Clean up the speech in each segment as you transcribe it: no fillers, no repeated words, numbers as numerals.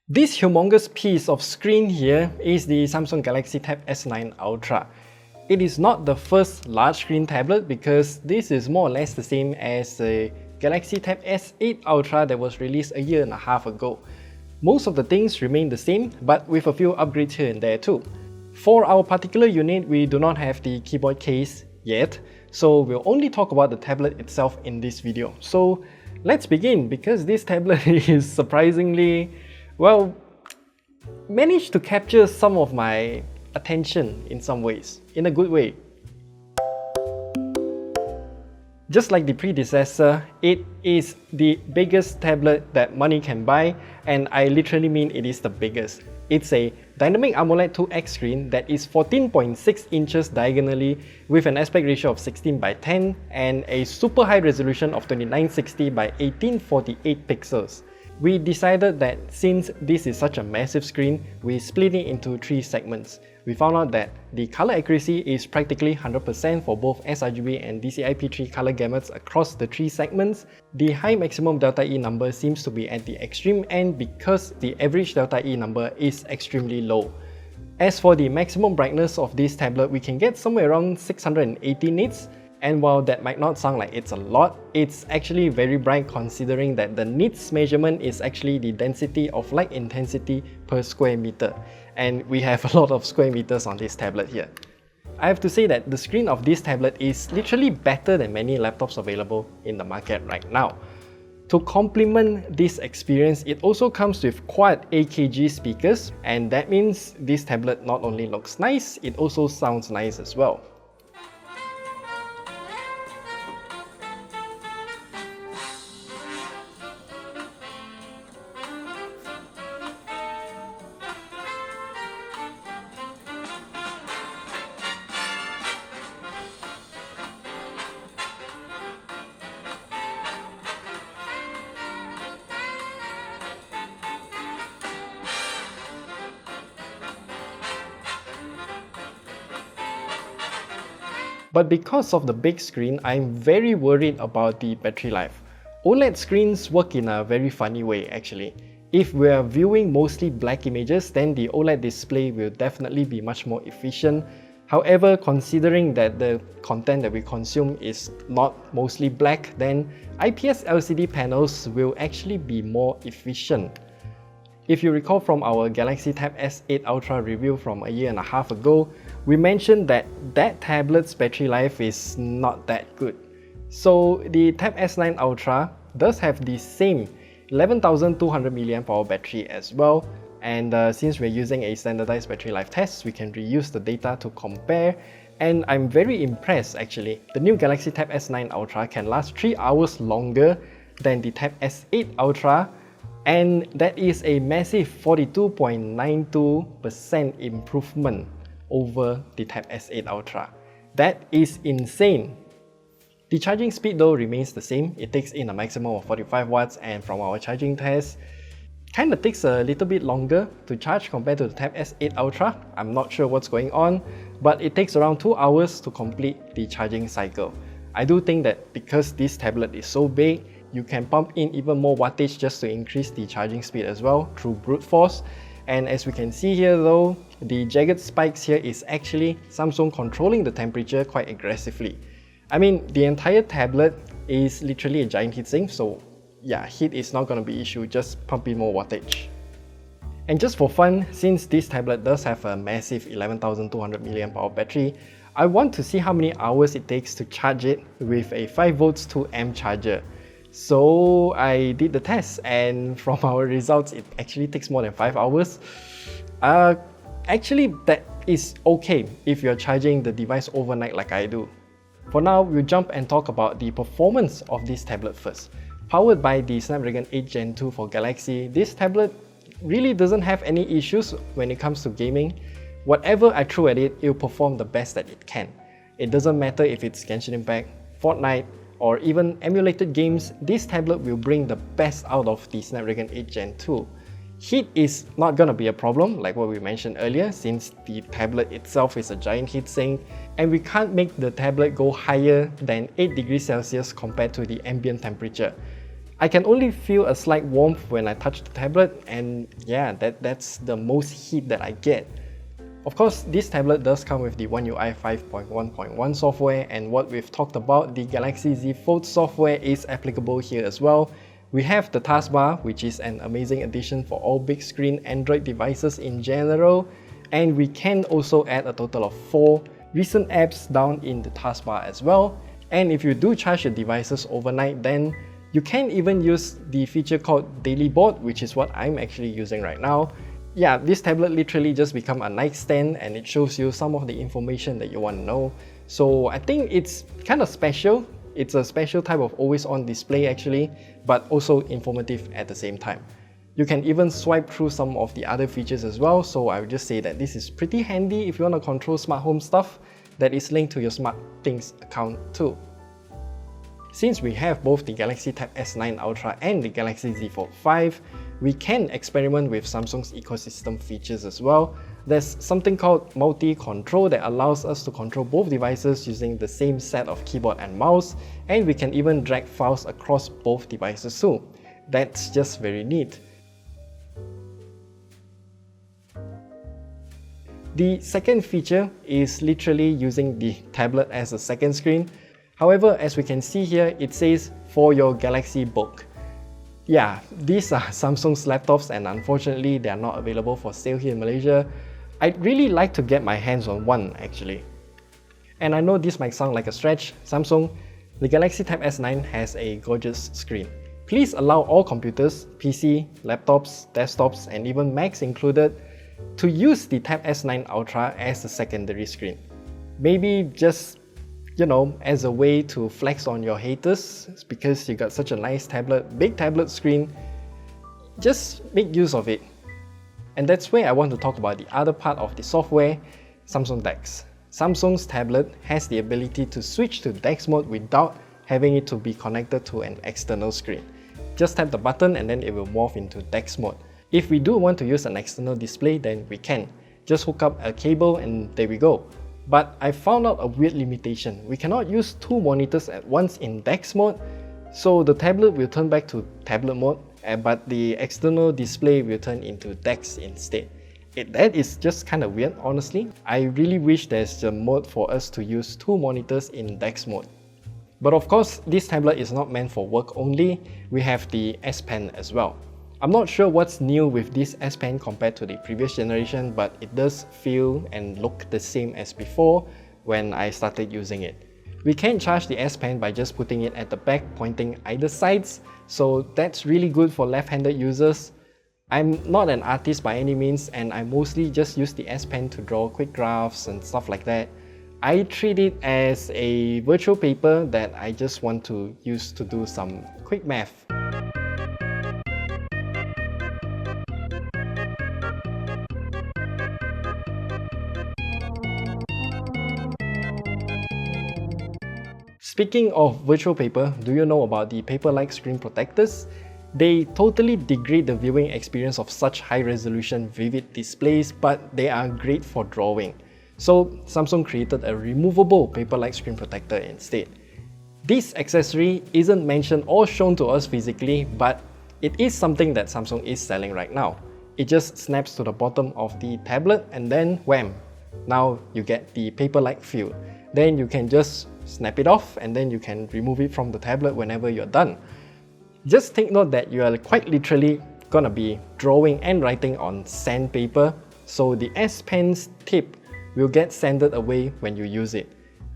This humongous piece of screen here is the Samsung Galaxy Tab S9 Ultra. It is not the first large screen tablet because this is more or less the same as the Galaxy Tab S8 Ultra that was released a year and a half ago. Most of the things remain the same, but with a few upgrades here and there too. For our particular unit, we do not have the keyboard case yet, so we'll only talk about the tablet itself in this video. So let's begin, because this tablet is surprisingly, well, managed to capture some of my attention in some ways, in a good way. Just like the predecessor, it is the biggest tablet that money can buy, and I literally mean it is the biggest. It's a dynamic AMOLED 2X screen that is 14.6 inches diagonally with an aspect ratio of 16:10 and a super high resolution of 2960 by 1848 pixels. We decided that since this is such a massive screen, we split it into 3 segments. We found out that the color accuracy is practically 100% for both sRGB and DCI-P3 color gamuts across the 3 segments. The high maximum delta E number seems to be at the extreme end because the average delta E number is extremely low. As for the maximum brightness of this tablet, we can get somewhere around 680 nits. And while that might not sound like it's a lot, it's actually very bright considering that the nits measurement is actually the density of light intensity per square meter. And we have a lot of square meters on this tablet here. I have to say that the screen of this tablet is literally better than many laptops available in the market right now. To complement this experience, it also comes with quad AKG speakers, and that means this tablet not only looks nice, it also sounds nice as well. But because of the big screen, I'm very worried about the battery life. OLED screens work in a very funny way actually. If we're viewing mostly black images, then the OLED display will definitely be much more efficient. However, considering that the content that we consume is not mostly black, then IPS LCD panels will actually be more efficient. If you recall from our Galaxy Tab S8 Ultra review from a year and a half ago, we mentioned that that tablet's battery life is not that good. So the Tab S9 Ultra does have the same 11,200 mAh battery as well, and since we're using a standardized battery life test, we can reuse the data to compare, and I'm very impressed actually. The new Galaxy Tab S9 Ultra can last 3 hours longer than the Tab S8 Ultra, and that is a massive 42.92% improvement over the Tab S8 Ultra. That is insane. The charging speed though remains the same. It takes in a maximum of 45 watts, and from our charging test, kinda takes a little bit longer to charge compared to the Tab S8 Ultra. I'm not sure what's going on, but it takes around 2 hours to complete the charging cycle. I do think that because this tablet is so big, you can pump in even more wattage just to increase the charging speed as well through brute force. And as we can see here though, the jagged spikes here is actually Samsung controlling the temperature quite aggressively. I mean, the entire tablet is literally a giant heatsink, so yeah, heat is not going to be an issue, just pump in more wattage. And just for fun, since this tablet does have a massive 11,200 mAh battery, I want to see how many hours it takes to charge it with a 5V 2A charger. So I did the test, and from our results, it actually takes more than 5 hours. Actually, that is okay if you're charging the device overnight like I do. For now, we'll jump and talk about the performance of this tablet first. Powered by the Snapdragon 8 Gen 2 for Galaxy, this tablet really doesn't have any issues when it comes to gaming. Whatever I throw at it, it will perform the best that it can. It doesn't matter if it's Genshin Impact, Fortnite, or even emulated games, this tablet will bring the best out of the Snapdragon 8 Gen 2. Heat is not gonna be a problem, like what we mentioned earlier, since the tablet itself is a giant heatsink, and we can't make the tablet go higher than 8 degrees Celsius compared to the ambient temperature. I can only feel a slight warmth when I touch the tablet, and yeah, that's the most heat that I get. Of course, this tablet does come with the One UI 5.1.1 software, and what we've talked about, the Galaxy Z Fold software is applicable here as well. We have the taskbar, which is an amazing addition for all big screen Android devices in general, and we can also add a total of 4 recent apps down in the taskbar as well. And if you do charge your devices overnight, then you can even use the feature called Daily Board, which is what I'm actually using right now. Yeah, this tablet literally just become a nightstand, and it shows you some of the information that you want to know. So I think it's kind of special. It's a special type of always-on display actually, but also informative at the same time. You can even swipe through some of the other features as well, so I would just say that this is pretty handy if you want to control smart home stuff that is linked to your SmartThings account too. Since we have both the Galaxy Tab S9 Ultra and the Galaxy Z Fold 5, we can experiment with Samsung's ecosystem features as well. There's something called multi-control that allows us to control both devices using the same set of keyboard and mouse, and we can even drag files across both devices too. That's just very neat. The second feature is literally using the tablet as a second screen. However, as we can see here, it says for your Galaxy Book. Yeah, these are Samsung's laptops, and unfortunately they are not available for sale here in Malaysia. I'd really like to get my hands on one actually. And I know this might sound like a stretch, Samsung, the Galaxy Tab S9 has a gorgeous screen. Please allow all computers, PC, laptops, desktops, and even Macs included, to use the Tab S9 Ultra as a secondary screen. Maybe just, you know, as a way to flex on your haters because you got such a nice tablet, big tablet screen. Just make use of it. And that's where I want to talk about the other part of the software, Samsung DeX. Samsung's tablet has the ability to switch to DeX mode without having it to be connected to an external screen. Just tap the button and then it will morph into DeX mode. If we do want to use an external display, then we can. Just hook up a cable and there we go. But I found out a weird limitation. We cannot use 2 monitors at once in DeX mode, so the tablet will turn back to tablet mode, but the external display will turn into DeX instead. That is just kind of weird, honestly. I really wish there's a mode for us to use 2 monitors in DeX mode. But of course, this tablet is not meant for work only. We have the S Pen as well. I'm not sure what's new with this S Pen compared to the previous generation, but it does feel and look the same as before when I started using it. We can charge the S Pen by just putting it at the back, pointing either sides, so that's really good for left-handed users. I'm not an artist by any means, and I mostly just use the S Pen to draw quick graphs and stuff like that. I treat it as a virtual paper that I just want to use to do some quick math. Speaking of virtual paper, do you know about the paper-like screen protectors? They totally degrade the viewing experience of such high-resolution vivid displays, but they are great for drawing. So Samsung created a removable paper-like screen protector instead. This accessory isn't mentioned or shown to us physically, but it is something that Samsung is selling right now. It just snaps to the bottom of the tablet and then wham! Now you get the paper-like feel. Then you can just snap it off and then you can remove it from the tablet whenever you're done. Just take note that you are quite literally gonna be drawing and writing on sandpaper, so the S Pen's tip will get sanded away when you use it.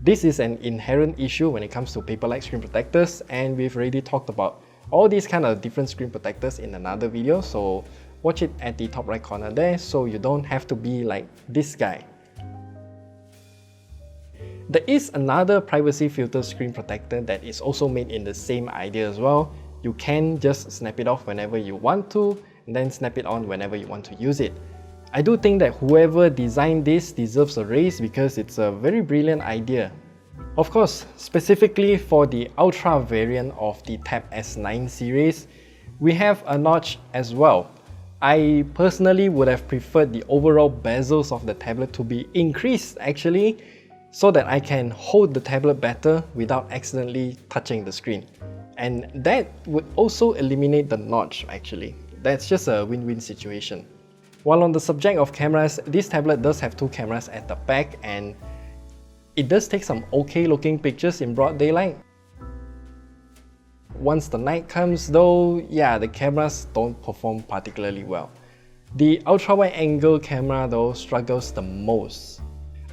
This is an inherent issue when it comes to paper-like screen protectors, and we've already talked about all these kind of different screen protectors in another video, so watch it at the top right corner there so you don't have to be like this guy. There is another privacy filter screen protector that is also made in the same idea as well. You can just snap it off whenever you want to, and then snap it on whenever you want to use it. I do think that whoever designed this deserves a raise because it's a very brilliant idea. Of course, specifically for the Ultra variant of the Tab S9 series, we have a notch as well. I personally would have preferred the overall bezels of the tablet to be increased actually, so that I can hold the tablet better without accidentally touching the screen. and that would also eliminate the notch actually. That's just a win-win situation. While on the subject of cameras, this tablet does have two cameras at the back, and it does take some okay looking pictures in broad daylight. Once the night comes though, yeah, the cameras don't perform particularly well. The ultra-wide angle camera though struggles the most.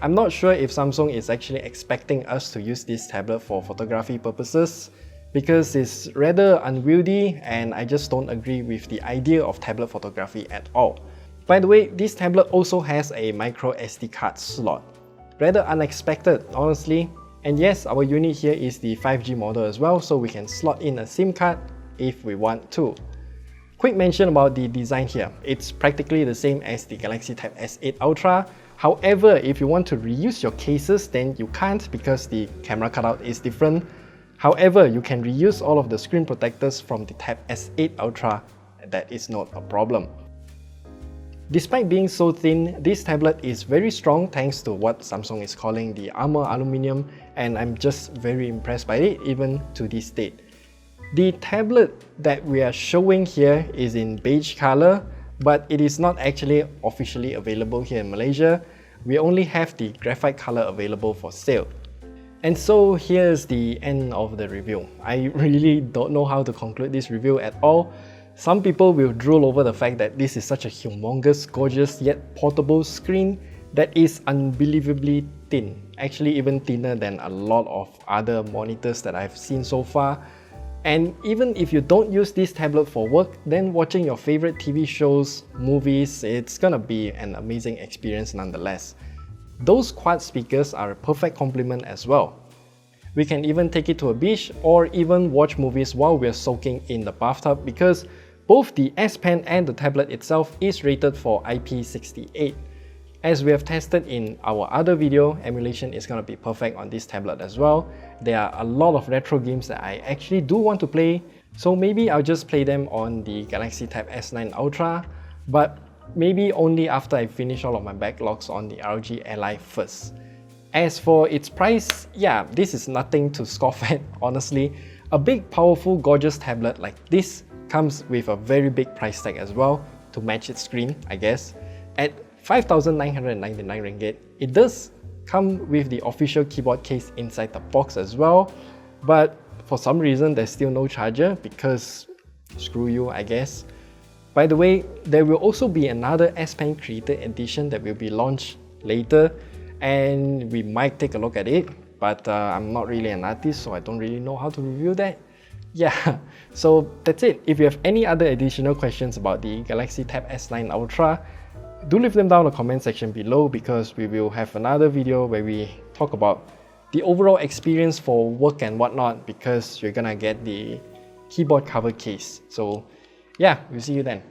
I'm not sure if Samsung is actually expecting us to use this tablet for photography purposes, because it's rather unwieldy and I just don't agree with the idea of tablet photography at all. By the way, this tablet also has a microSD card slot. Rather unexpected, honestly. And yes, our unit here is the 5G model as well, so we can slot in a SIM card if we want to. Quick mention about the design here. It's practically the same as the Galaxy Tab S8 Ultra. However, if you want to reuse your cases, then you can't because the camera cutout is different. However, you can reuse all of the screen protectors from the Tab S8 Ultra. That is not a problem. Despite being so thin, this tablet is very strong thanks to what Samsung is calling the armor aluminium, and I'm just very impressed by it even to this date. The tablet that we are showing here is in beige color, but it is not actually officially available here in Malaysia. We only have the graphite color available for sale. And so here's the end of the review. I really don't know how to conclude this review at all. Some people will drool over the fact that this is such a humongous, gorgeous, yet portable screen that is unbelievably thin. Actually even thinner than a lot of other monitors that I've seen so far. And even if you don't use this tablet for work, then watching your favorite TV shows, movies, it's gonna be an amazing experience nonetheless. Those quad speakers are a perfect complement as well. We can even take it to a beach or even watch movies while we're soaking in the bathtub, because both the S Pen and the tablet itself is rated for IP68. As we have tested in our other video, emulation is going to be perfect on this tablet as well. There are a lot of retro games that I actually do want to play, so maybe I'll just play them on the Galaxy Tab S9 Ultra, but maybe only after I finish all of my backlogs on the ROG Ally first. As for its price, yeah, this is nothing to scoff at, honestly. A big, powerful, gorgeous tablet like this comes with a very big price tag as well to match its screen, I guess. At 5,999 ringgit, it does come with the official keyboard case inside the box as well, but for some reason there's still no charger because screw you, I guess. By the way, there will also be another S Pen Creator Edition that will be launched later, and we might take a look at it, but I'm not really an artist, so I don't really know how to review that. Yeah, so that's it. If you have any other additional questions about the Galaxy Tab S9 Ultra, do leave them down in the comment section below, because we will have another video where we talk about the overall experience for work and whatnot, because you're gonna get the keyboard cover case. So yeah, we'll see you then.